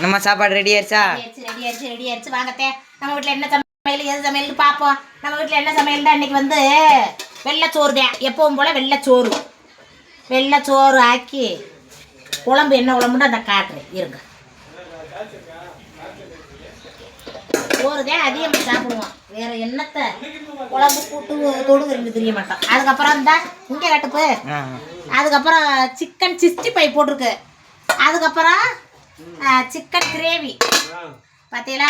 நம்ம சாப்பாடு ரெடி ஆயிடுச்சா? ரெடி ஆயிடுச்சு. வாங்கத்தே நம்ம வீட்டில் என்ன சமையல் எது சமையல்னு பார்ப்போம். நம்ம வீட்டில் என்ன சமையல் தான் இன்றைக்கி வந்து வெள்ளைச்சோறு தான். எப்பவும் போல் வெள்ளைச்சோறு ஆக்கி குழம்பு என்ன குழம்புன்னு அந்த காட்டுறேன் இருங்க. சோறு தான் அதிகமாக சாப்பிடுவோம். வேறு என்னத்தை குழம்பு கூட்டு தொடுகு ரெண்டு தெரிய மாட்டோம். அதுக்கப்புறம் இந்த இங்கே கட்டுப்பு, அதுக்கப்புறம் சிக்கன் 65 போட்டிருக்கு. அதுக்கப்புறம் சிக்கன் கிரேவி பார்த்தீங்களா?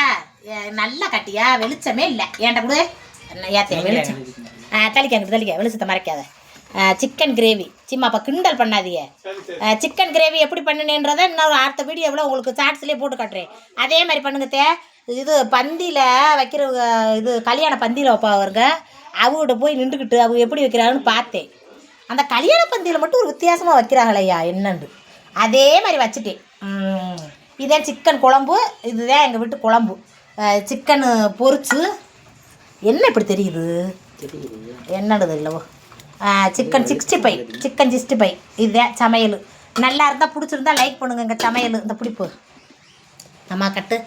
நல்லா கட்டியா வெளிச்சமே இல்லை. ஏன்ட்ட கூட ஏற்ற வெளிச்சம் தளிக்க வெளிச்சத்தை மறைக்காத. சிக்கன் கிரேவி சிம்மாப்பா கிண்டல் பண்ணாதீங்க. சிக்கன் கிரேவி எப்படி பண்ணுனேன்றதை இன்னொரு அடுத்த வீடியோவில் உங்களுக்கு சாட்ஸ்லேயே போட்டு காட்டுறேன். அதே மாதிரி பண்ணுங்கத்தே. இது பந்தியில் வைக்கிற இது கல்யாண பந்தியில் வைப்பாங்க. அவங்ககிட்ட போய் நின்றுக்கிட்டு அவங்க எப்படி வைக்கிறாங்கன்னு பார்த்தேன். அந்த கல்யாண பந்தியில் மட்டும் ஒரு வித்தியாசமாக வைக்கிறாங்களையா என்னண்டு அதே மாதிரி வச்சுட்டேன். இதே சிக்கன் குழம்பு, இதுதான் எங்கள் வீட்டு குழம்பு. சிக்கனு பொரிச்சு என்ன இப்படி தெரியுது என்னது இல்லவோ சிக்கன் 65 இதுதான் சமையல். நல்லா இருந்தால் பிடிச்சிருந்தா லைக் பண்ணுங்க. எங்கள் சமையல் இந்த பிடிப்பு அம்மா கட்டு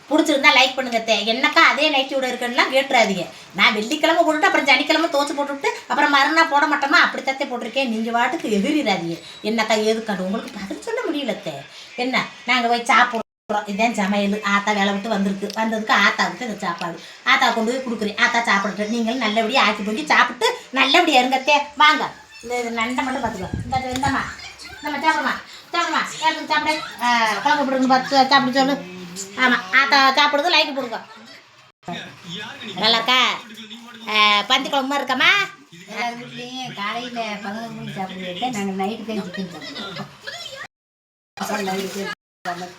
பிடிச்சிருந்தா லைக் பண்ணுங்க. என்னக்கா அதே நைட்டியோட இருக்குன்னுலாம் கேட்டுறாதீங்க. நான் வெள்ளிக்கிழமை போட்டுவிட்டு அப்புறம் சனிக்கிழமை தோச்சு போட்டுவிட்டு அப்புறம் மறுநாள் போட மாட்டோமா அப்படி தத்தே போட்டிருக்கேன். நீங்கள் வாட்டுக்கு எதிரிடாதீங்க. என்னக்கா எதுக்காண்டு உங்களுக்கு பதில் சொல்ல முடியலத்தே. என்ன நாங்கள் போய் சாப்பிட்றோம். இதுதான் சமையல். ஆத்தா வேலை விட்டு வந்ததுக்கு ஆத்தாவுக்கு இந்த சாப்பாடு ஆத்தா கொண்டு போய் கொடுக்குறேன். ஆத்தா சாப்பிட்றேன். நீங்களும் நல்லபடியாக ஆக்கி போய் சாப்பிட்டு நல்லபடியாக இருங்கத்தே. வாங்க இந்த நண்டை மட்டும் பார்த்துக்கோ. இந்த இந்தம்மா நம்ம சாப்பிடுமா யாருக்கு சாப்பிட குழம்பு போடுங்க பார்த்து சாப்பிட சொல்லு. ஆமாம் ஆத்தா சாப்பிடுறது லைக் போடுங்க. நல்லா இருக்கா? பந்தி குழம்புமா இருக்காம்மா? எல்லார் வீட்லேயும் காலையில் 11 மணிக்கு சாப்பிடுவோம். நாங்கள் நைட்டு தான் சிக்கன் சாப்பிடுவோம்.